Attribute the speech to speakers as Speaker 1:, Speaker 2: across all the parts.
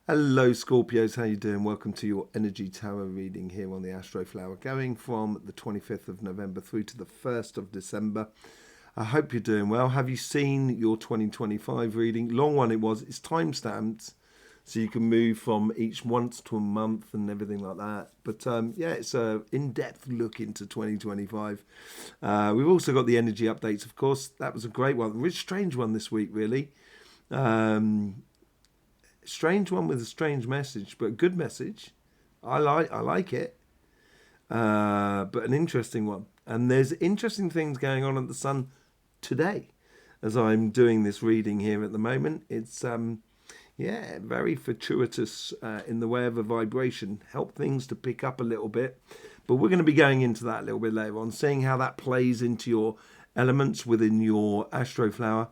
Speaker 1: Hello Scorpios, how you doing? Welcome to your Energy Tarot reading here on the Astroflower, going from the 25th of November through to the 1st of December. I hope you're doing well. Have you seen your 2025 reading? Long one it was. It's time-stamped, so you can move from each once to a month and everything like that. But yeah, it's a in-depth look into 2025. We've also got the energy updates, of course. That was a great one. A really strange one this week, really. Strange one with a strange message, but a good message. I like it, but an interesting one. And there's interesting things going on at the sun today, as I'm doing this reading here at the moment. It's yeah, very fortuitous in the way of a vibration. Help things to pick up a little bit, but we're going to be going into that a little bit later on, seeing how that plays into your elements within your Astroflower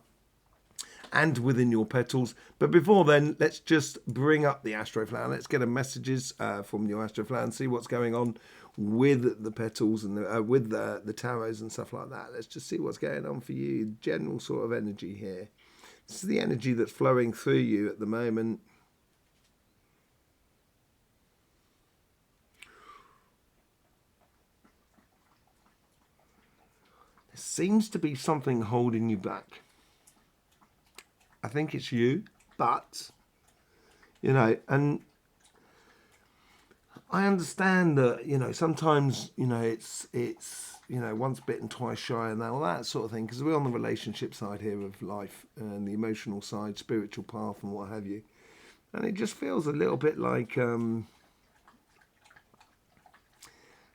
Speaker 1: and within your petals. But before then, let's just bring up the Astroflower. Let's get a messages from your Astroflower and see what's going on with the petals and with the tarots and stuff like that. Let's just see what's going on for you. General sort of energy here. This is the energy that's flowing through you at the moment. There seems to be something holding you back. I think it's you, but, and I understand that, sometimes, it's, once bitten, twice shy and all that sort of thing, because we're on the relationship side here of life and the emotional side, spiritual path and what have you. And it just feels a little bit like,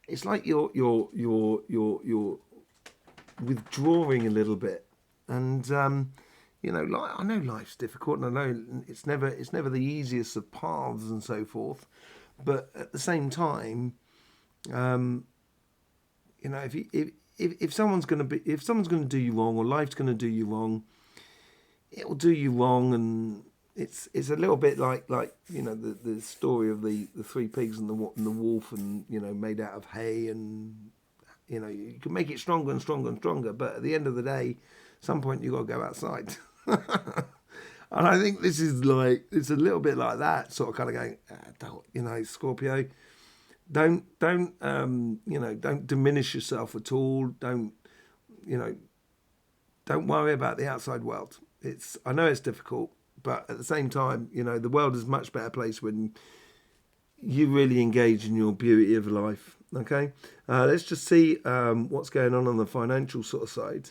Speaker 1: it's like you're withdrawing a little bit. And, I know life's difficult, and I know it's never the easiest of paths and so forth. But at the same time, if someone's going to do you wrong, or life's going to do you wrong, it'll do you wrong, and it's a little bit like the story of the three pigs and the wolf, and made out of hay, and you can make it stronger and stronger and stronger, but at the end of the day, some point you got to go outside. And I think this is like, it's a little bit like that, sort of kind of going, don't, Scorpio, don't diminish yourself at all. Don't worry about the outside world. I know it's difficult, but at the same time, the world is a much better place when you really engage in your beauty of life. Okay, let's just see what's going on the financial sort of side.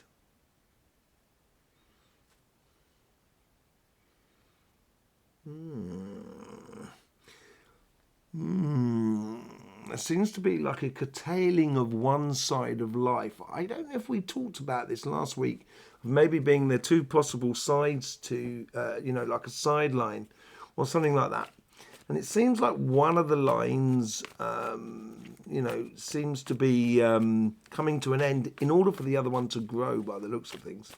Speaker 1: There seems to be like a curtailing of one side of life. I don't know if we talked about this last week, of maybe being there two possible sides to, like a sideline or something like that. And it seems like one of the lines, seems to be coming to an end in order for the other one to grow by the looks of things.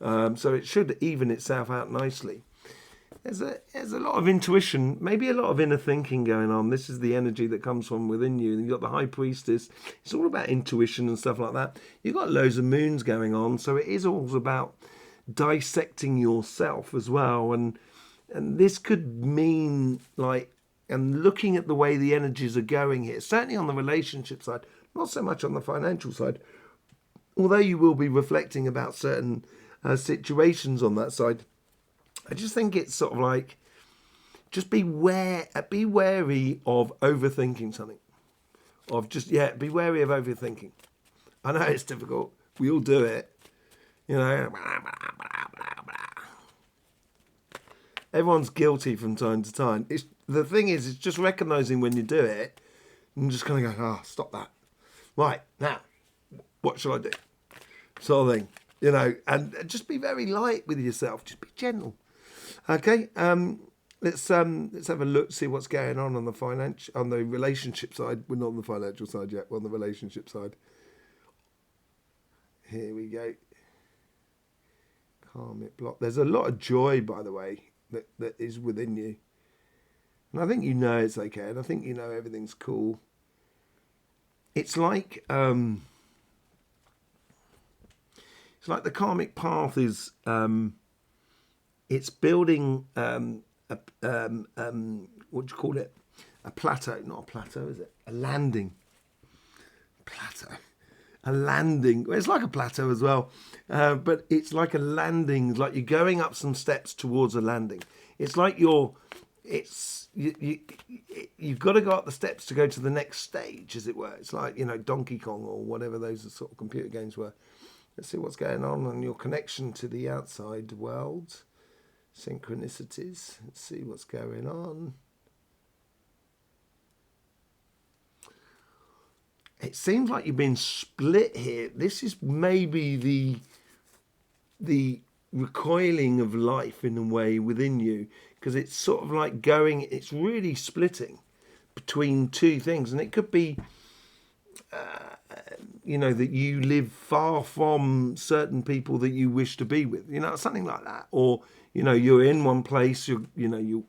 Speaker 1: So it should even itself out nicely. There's a lot of intuition, maybe a lot of inner thinking going on. This is the energy that comes from within you. And you've got the High Priestess. It's all about intuition and stuff like that. You've got loads of moons going on. So it is all about dissecting yourself as well. And this could mean and looking at the way the energies are going here, certainly on the relationship side, not so much on the financial side, although you will be reflecting about certain situations on that side. I just think it's sort of like, just be wary of overthinking something. Be wary of overthinking. I know it's difficult. We all do it. Everyone's guilty from time to time. The thing is, it's just recognizing when you do it and just kind of going, stop that. Right, now, what shall I do? Sort of thing, and just be very light with yourself. Just be gentle. Okay, let's have a look, see what's going on the relationship side. We're not on the financial side yet. We're on the relationship side. Here we go. Karmic block. There's a lot of joy, by the way, that is within you, and I think it's okay, and I think everything's cool. It's like the karmic path is. It's building a what do you call it? A plateau, not a plateau, is it? A landing. Plateau. A landing. Well, it's like a plateau as well, but it's like a landing. It's like you're going up some steps towards a landing. It's like you've got to go up the steps to go to the next stage, as it were. It's like, Donkey Kong or whatever those sort of computer games were. Let's see what's going on your connection to the outside world. Synchronicities. Let's see what's going on. It seems like you've been split here. This is maybe the recoiling of life in a way within you, because it's sort of like it's really splitting between two things. And it could be, that you live far from certain people that you wish to be with, something like that. Or, you're in one place, you're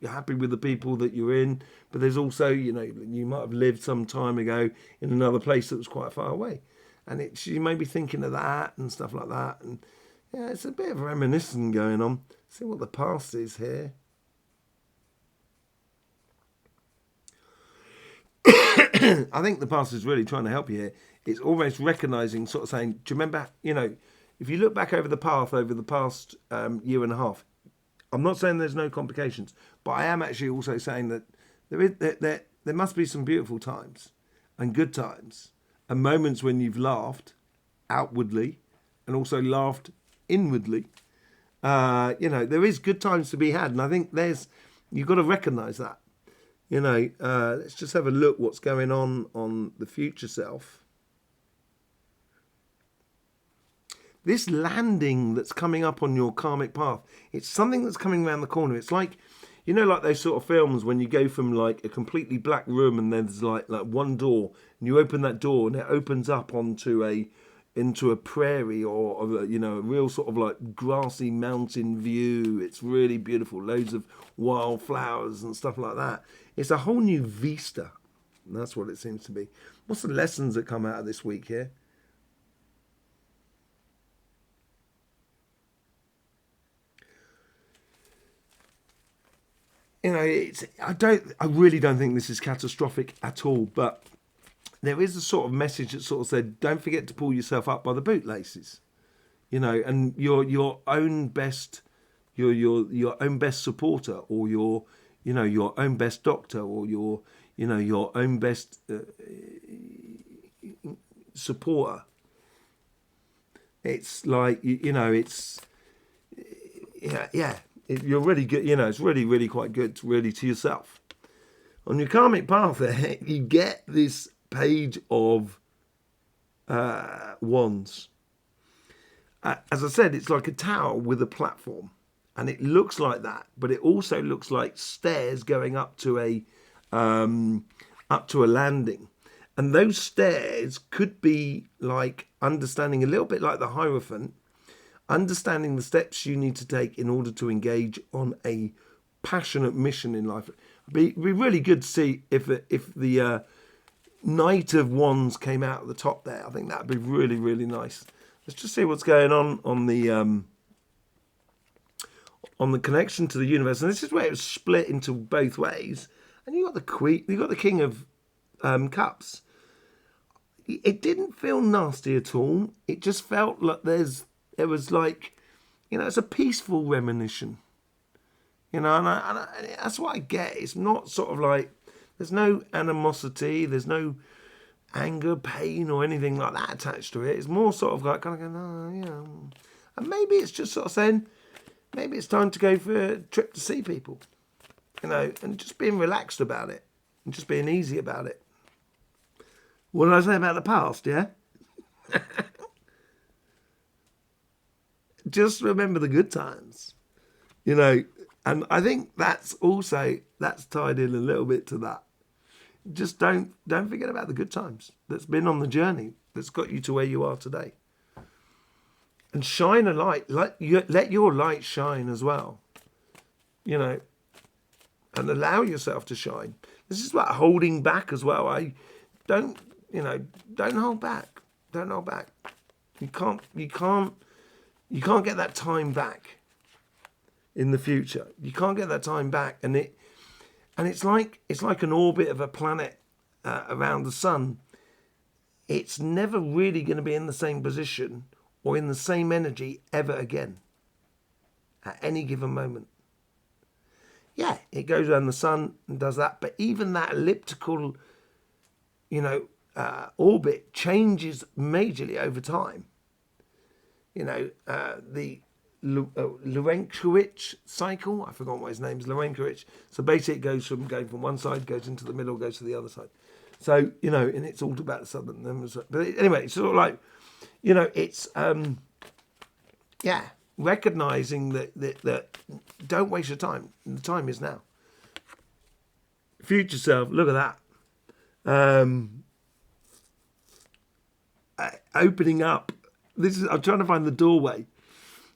Speaker 1: happy with the people that you're in, but there's also, you might have lived some time ago in another place that was quite far away. And you may be thinking of that and stuff like that. And yeah, it's a bit of reminiscing going on. See what the past is here. I think the past is really trying to help you here. It's almost recognizing, sort of saying, do you remember, if you look back over the path over the past year and a half, I'm not saying there's no complications, but I am actually also saying that there must be some beautiful times and good times and moments when you've laughed outwardly and also laughed inwardly. There is good times to be had, and I think you've got to recognize that. Let's just have a look what's going on the future self. This landing that's coming up on your karmic path, it's something that's coming around the corner. It's like, like those sort of films when you go from like a completely black room and there's like one door, and you open that door and it opens up into a prairie or a real sort of like grassy mountain view. It's really beautiful, loads of wildflowers and stuff like that. It's a whole new vista. And that's what it seems to be. What's the lessons that come out of this week here? I really don't think this is catastrophic at all, but there is a sort of message that sort of said, don't forget to pull yourself up by the bootlaces, and your own best, your own best supporter, or your own best doctor, or your own best supporter. It's like, it's, yeah. You're really good, it's really, really quite good, really, to yourself. On your karmic path there, you get this page of wands. As I said, it's like a tower with a platform, and it looks like that, but it also looks like stairs going up to a landing. And those stairs could be like understanding a little bit like the Hierophant, understanding the steps you need to take in order to engage on a passionate mission in life. It'd be really good to see if the Knight of Wands came out at the top there. I think that'd be really, really nice. Let's just see what's going on the connection to the universe. And this is where it was split into both ways. And you got the Queen, you got the King of Cups. It didn't feel nasty at all. It just felt like it was like, it's a peaceful reminiscence. And that's what I get. It's not sort of like, there's no animosity, there's no anger, pain, or anything like that attached to it. It's more sort of like, kind of going, and maybe it's just sort of saying, maybe it's time to go for a trip to see people, and just being relaxed about it, and just being easy about it. What did I say about the past, yeah? Just remember the good times, and I think that's tied in a little bit to that. Just don't forget about the good times that's been on the journey that's got you to where you are today. And shine a light, let your light shine as well, and allow yourself to shine. This is about holding back as well. Don't hold back. Don't hold back. You can't get that time back. in the future. You can't get that time back, and it's like an orbit of a planet around the sun. It's never really going to be in the same position or in the same energy ever again at any given moment. Yeah, it goes around the sun and does that, but even that elliptical, orbit changes majorly over time. The Lorentz cycle, I forgot what his name is, Lorentz. So basically it goes from going from one side, goes into the middle, goes to the other side. So, and it's all about the southern. But anyway, it's sort of like, it's, recognizing that don't waste your time. The time is now. Future self, look at that. Opening up. I'm trying to find the doorway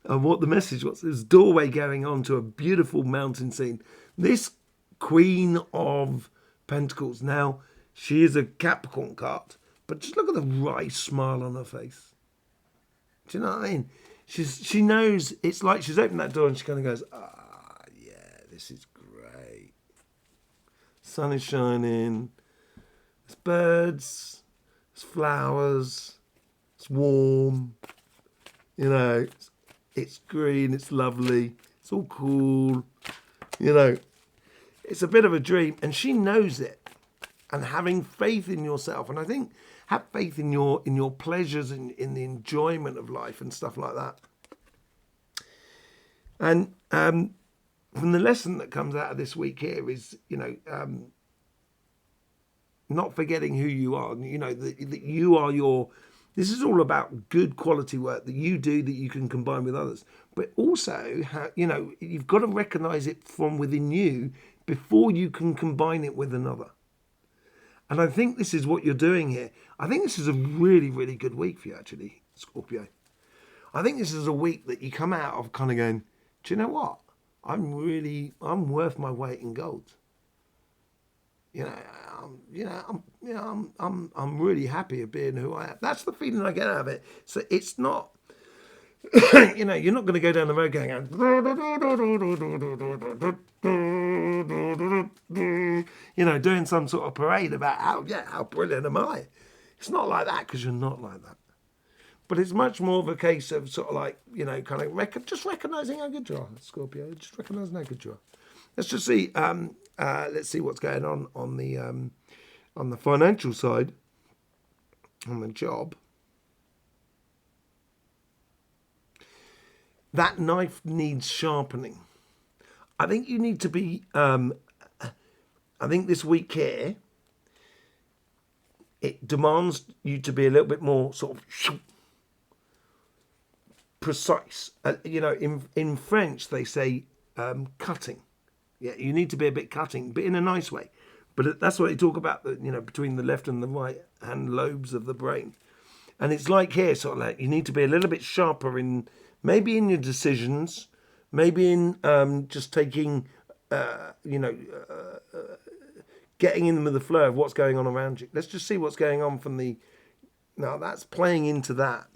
Speaker 1: of what the message was. There's a doorway going on to a beautiful mountain scene. This Queen of Pentacles. Now, she is a Capricorn card, but just look at the right smile on her face. Do you know what I mean? She knows, it's like she's opened that door and she kind of goes, yeah, this is great. Sun is shining. There's birds. There's flowers. It's warm, it's green, it's lovely, it's all cool, it's a bit of a dream, and she knows it. And having faith in yourself, and I think have faith in your pleasures and in the enjoyment of life and stuff like that. And from the lesson that comes out of this week here is, not forgetting who you are, that you are your. This is all about good quality work that you do that you can combine with others. But also, you've got to recognize it from within you before you can combine it with another. And I think this is what you're doing here. I think this is a really, really good week for you, actually, Scorpio. I think this is a week that you come out of kind of going, do you know what? I'm worth my weight in gold. I'm really happy of being who I am. That's the feeling I get out of it. So it's not, you're not going to go down the road going, doing some sort of parade about how brilliant am I. It's not like that, because you're not like that. But it's much more of a case of sort of like, kind of just recognizing how good you are, Scorpio. Just recognizing how good you are. Let's just see. Let's see what's going on the financial side, on the job. That knife needs sharpening. I think you need to be. I think this week here, it demands you to be a little bit more sort of precise. In French they say cutting. Yeah, you need to be a bit cutting, but in a nice way. But that's what they talk about, between the left and the right hand lobes of the brain. And it's like here, sort of like you need to be a little bit sharper maybe in your decisions, maybe in just taking, getting in with the flow of what's going on around you. Let's just see what's going on now that's playing into that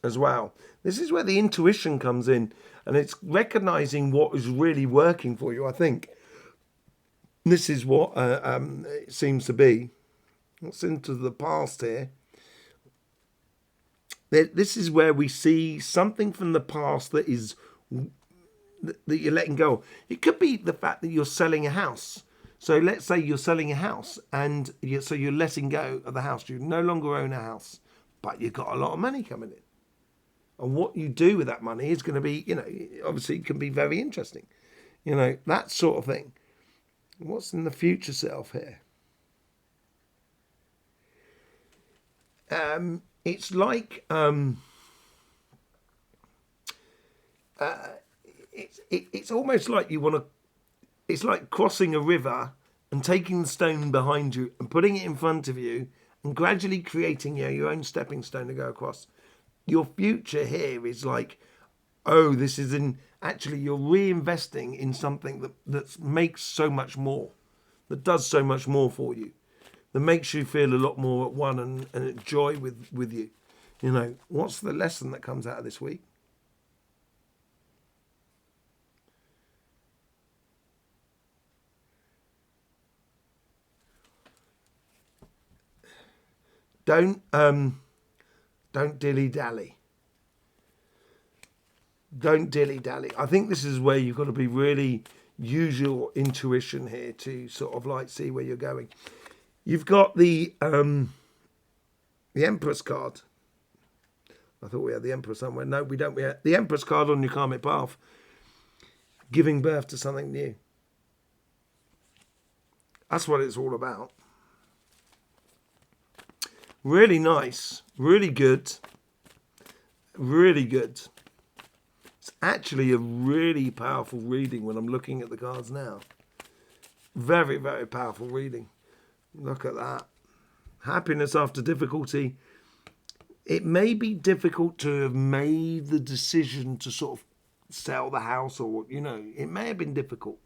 Speaker 1: as well. This is where the intuition comes in. And it's recognizing what is really working for you, I think. This is what it seems to be. What's into the past here? This is where we see something from the past that you're letting go. It could be the fact that you're selling a house. So let's say you're selling a house, and you're letting go of the house. You no longer own a house, but you've got a lot of money coming in. And what you do with that money is going to be, obviously it can be very interesting. That sort of thing. What's in the future self here? It's like, it's almost like you want to, it's like crossing a river and taking the stone behind you and putting it in front of you and gradually creating your own stepping stone to go across. Your future here is like, this is actually you're reinvesting in something that makes so much more, that does so much more for you, that makes you feel a lot more at one and at joy with you. What's the lesson that comes out of this week? Don't dilly-dally. Don't dilly-dally. I think this is where you've got to be really use your intuition here to sort of like see where you're going. You've got the Empress card. I thought we had the Empress somewhere. No, we don't. We have the Empress card on your karmic path. Giving birth to something new. That's what it's all about. Really nice. Really good. Really good. It's actually a really powerful reading when I'm looking at the cards now. Very, very powerful reading. Look at that. Happiness after difficulty. It may be difficult to have made the decision to sort of sell the house, or, you know, it may have been difficult.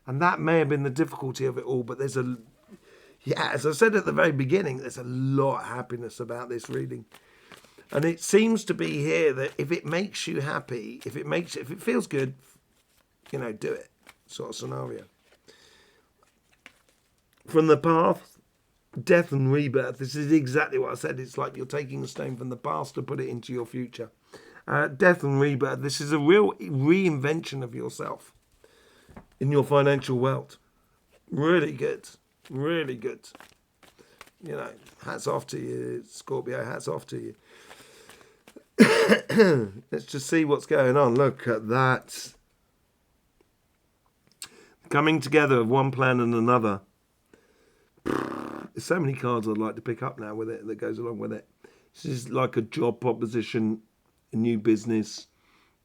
Speaker 1: And that may have been the difficulty of it all. But there's as I said at the very beginning, there's a lot of happiness about this reading. And it seems to be here that if it makes you happy, if it feels good, you know, do it, sort of scenario. From the path, death and rebirth, this is exactly what I said. It's like you're taking a stone from the past to put it into your future. Death and rebirth, this is a real reinvention of yourself in your financial world. Really good. Really good. You know, hats off to you, Scorpio, hats off to you. Let's just see what's going on. Look at that. Coming together of one plan and another. There's so many cards I'd like to pick up now with it that goes along with it. This is like a job proposition, a new business,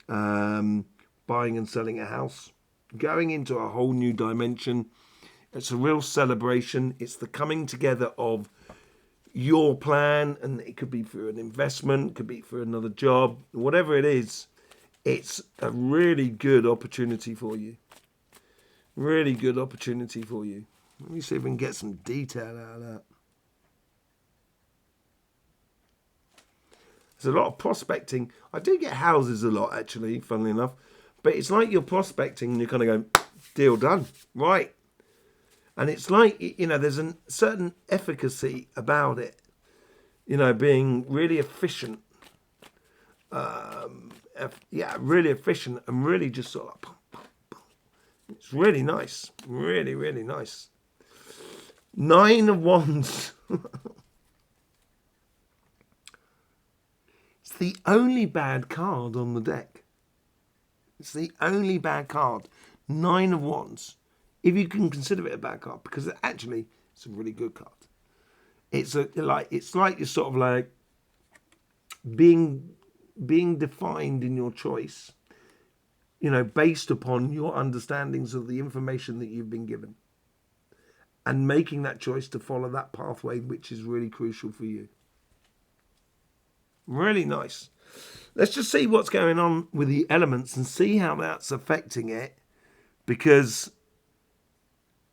Speaker 1: buying and selling a house, going into a whole new dimension. It's a real celebration. It's the coming together of your plan, and it could be through an investment, could be for another job, whatever it is. It's a really good opportunity for you. Really good opportunity for you. Let me see if we can get some detail out of that. There's a lot of prospecting. I do get houses a lot, actually, funnily enough. But it's like you're prospecting and you're kind of going, deal done. Right. And it's like, you know, there's a certain efficacy about it. You know, being really efficient. Really efficient and really just sort of... It's really nice. Really, really nice. 9 of Wands. It's the only bad card on the deck. It's the only bad card. 9 of Wands. If you can consider it a bad card, because actually it's a really good card. It's like you're sort of like being defined in your choice, you know, based upon your understandings of the information that you've been given, and making that choice to follow that pathway, which is really crucial for you. Really nice. Let's just see what's going on with the elements and see how that's affecting it, because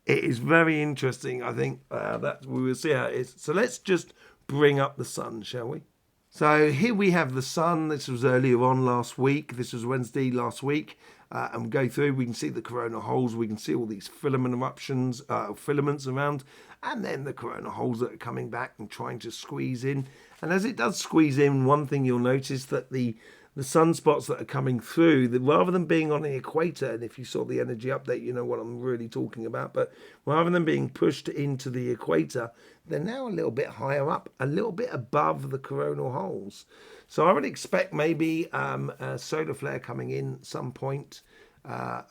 Speaker 1: it is very interesting. I think that we will see how it is. So let's just bring up the sun, shall we? So here we have the sun. This was earlier on last week. This was Wednesday last week. And we go through, we can see the corona holes. We can see all these filament eruptions, filaments around. And then the corona holes that are coming back and trying to squeeze in. And as it does squeeze in, one thing you'll notice that the sunspots that are coming through, rather than being on the equator, and if you saw the energy update, you know what I'm really talking about, but rather than being pushed into the equator, they're now a little bit higher up, a little bit above the coronal holes. So I would expect maybe a solar flare coming in at some point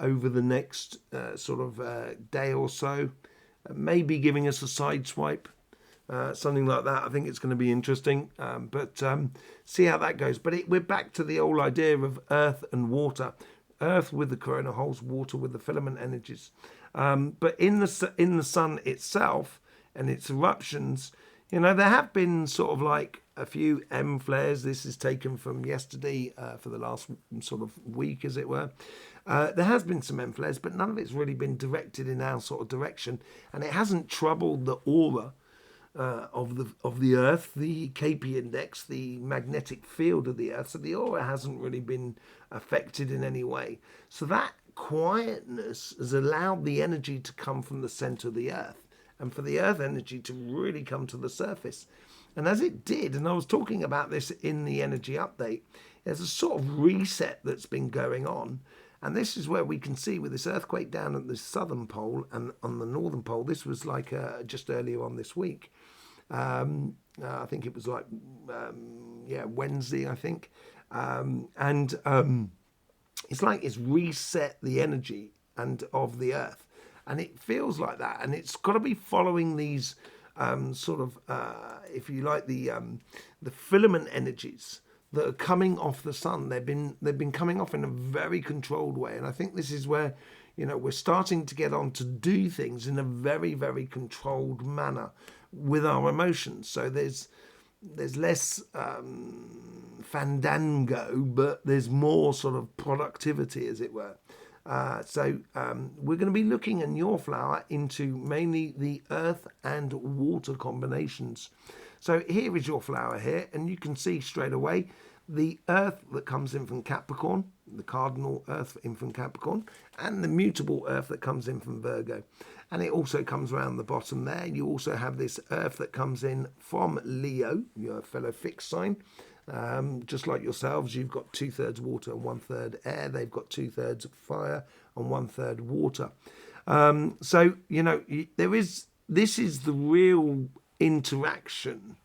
Speaker 1: over the next day or so, maybe giving us a side swipe. Something like that. I think it's going to be interesting, but see how that goes. But we're back to the old idea of earth and water. Earth with the corona holes, water with the filament energies. But in the sun itself and its eruptions, you know, there have been sort of like a few M flares. This is taken from yesterday for the last sort of week, as it were. There has been some M flares, but none of it's really been directed in our sort of direction, and it hasn't troubled the aura of the Earth, the KP index, the magnetic field of the Earth. So the aura hasn't really been affected in any way. So that quietness has allowed the energy to come from the center of the Earth and for the earth energy to really come to the surface. And as it did, and I was talking about this in the energy update, there's a sort of reset that's been going on. And this is where we can see with this earthquake down at the southern pole and on the northern pole, this was like just earlier on this week. I think it was like, Wednesday, I think. It's like it's reset the energy and of the earth. And it feels like that. And it's got to be following these if you like, the filament energies that are coming off the sun. They've been coming off in a very controlled way, and I think this is where we're starting to get on to do things in a very, very controlled manner with our emotions. So there's less fandango, but there's more sort of productivity, as it were. So we're going to be looking in your flower into mainly the earth and water combinations. So here is your flower here, and you can see straight away the earth that comes in from Capricorn, the cardinal earth in from Capricorn, and the mutable earth that comes in from Virgo. And it also comes around the bottom there. You also have this earth that comes in from Leo, your fellow fixed sign. Just like yourselves, you've got 2/3 water and 1/3 air. They've got 2/3 fire and 1/3 water. This is the real interaction,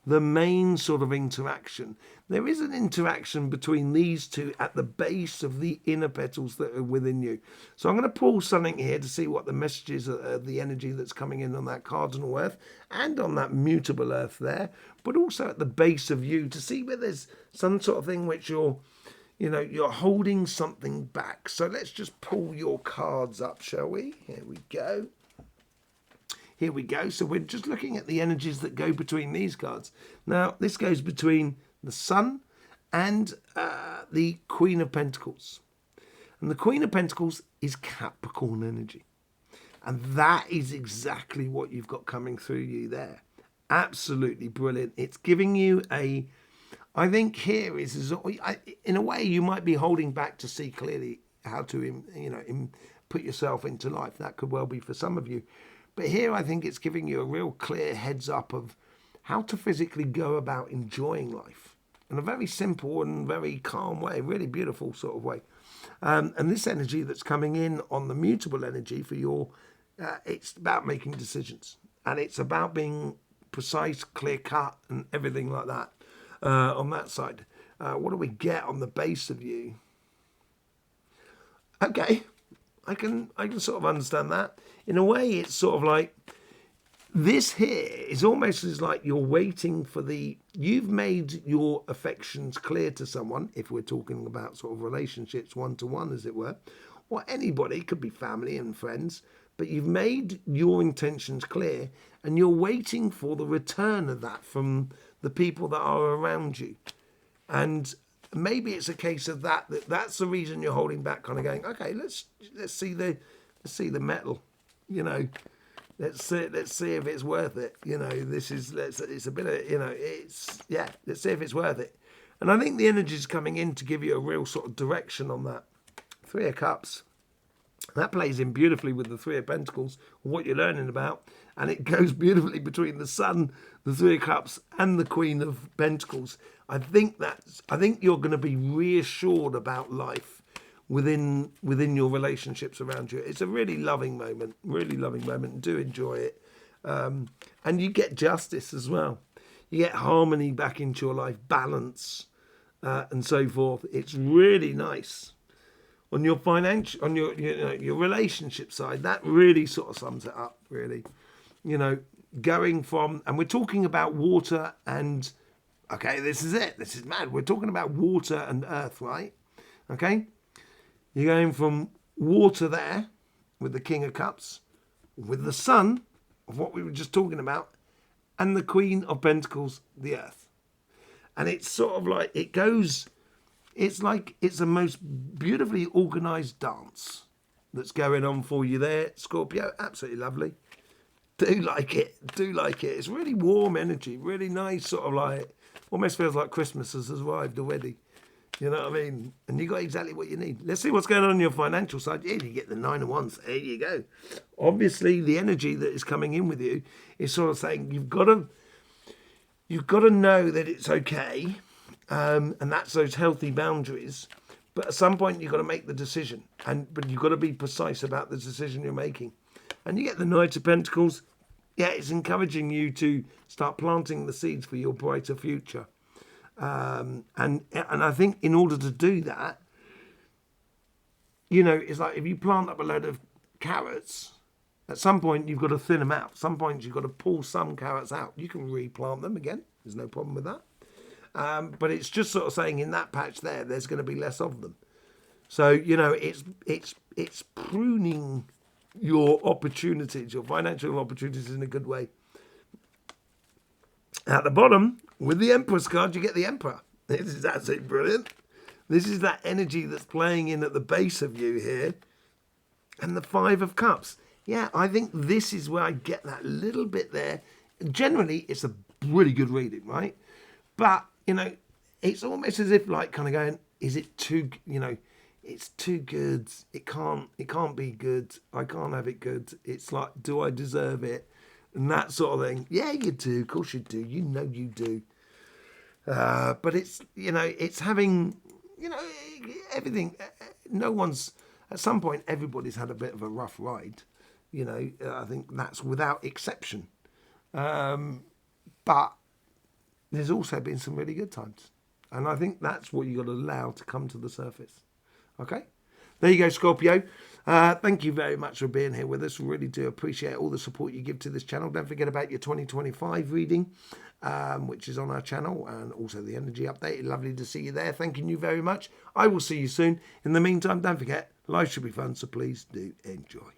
Speaker 1: the main sort of interaction. There is an interaction between these two at the base of the inner petals that are within you. So I'm going to pull something here to see what the messages are, the energy that's coming in on that cardinal earth and on that mutable earth there, but also at the base of you to see where there's some sort of thing which you're holding something back. So let's just pull your cards up, shall we? Here we go. Here we go. So we're just looking at the energies that go between these cards. Now, this goes between the Sun and the Queen of Pentacles. And the Queen of Pentacles is Capricorn energy. And that is exactly what you've got coming through you there. Absolutely brilliant. It's giving you I think here is in a way you might be holding back to see clearly how to, put yourself into life. That could well be for some of you. But here I think it's giving you a real clear heads up of how to physically go about enjoying life in a very simple and very calm way, really beautiful sort of way. And this energy that's coming in on the mutable energy for your, it's about making decisions. And it's about being precise, clear cut and everything like that on that side. What do we get on the base of you? Okay, I can sort of understand that. In a way, it's sort of like this here is almost as like you're waiting for you've made your affections clear to someone, if we're talking about sort of relationships, one-to-one, as it were, or anybody, it could be family and friends, but you've made your intentions clear and you're waiting for the return of that from the people that are around you. And maybe it's a case of that's the reason you're holding back, kind of going, okay, let's see the metal, let's see if it's worth it. It's a bit of, let's see if it's worth it. And I think the energy is coming in to give you a real sort of direction on that. 3 of Cups. That plays in beautifully with the 3 of Pentacles, what you're learning about. And it goes beautifully between the Sun, the 3 of Cups, and the Queen of Pentacles. I think you're going to be reassured about life within your relationships around you. It's a really loving moment. Do enjoy it. And you get justice as well. You get harmony back into your life, balance, and so forth. It's really nice. On your financial, on your relationship side, that really sort of sums it up, really. Going from, and we're talking about water and, okay, this is it. This is mad. We're talking about water and earth, right? Okay? You're going from water there with the King of Cups, with the Sun, of what we were just talking about, and the Queen of Pentacles, the earth. And it's sort of like, it's like it's a most beautifully organised dance that's going on for you there, Scorpio. Absolutely lovely. Do like it. It's really warm energy, really nice, sort of like, almost feels like Christmas has arrived already. You know what I mean? And you got exactly what you need. Let's see what's going on your financial side. Yeah, you get the 9 of Wands. There you go. Obviously, the energy that is coming in with you is sort of saying you've got to know that it's okay, and that's those healthy boundaries. But at some point, you've got to make the decision, but you've got to be precise about the decision you're making. And you get the Knight of Pentacles. Yeah, it's encouraging you to start planting the seeds for your brighter future. And I think in order to do that, you know, it's like if you plant up a load of carrots, at some point you've got to thin them out. At some point you've got to pull some carrots out. You can replant them again. There's no problem with that. But it's just sort of saying in that patch there's going to be less of them. So, you know, it's pruning your opportunities, your financial opportunities in a good way. At the bottom, with the Empress card, you get the Emperor. This is absolutely brilliant. This is that energy that's playing in at the base of you here. And the Five of Cups. Yeah, I think this is where I get that little bit there. Generally, it's a really good reading, right? But, you know, it's almost as if like kind of going, is it too, you know, it's too good. It can't be good. I can't have it good. It's like, do I deserve it? And that sort of thing. Yeah, you do. Of course you do. You know you do. But it's, you know, it's having, you know, everything. No one's, at some point, everybody's had a bit of a rough ride. You know, I think that's without exception. But there's also been some really good times. And I think that's what you've got to allow to come to the surface. Okay? There you go, Scorpio. Thank you very much for being here with us. Really do appreciate all the support you give to this channel. Don't forget about your 2025 reading, which is on our channel, and also the energy update. Lovely to see you there. Thanking you very much. I will see you soon. In the meantime, don't forget, life should be fun, so please do enjoy.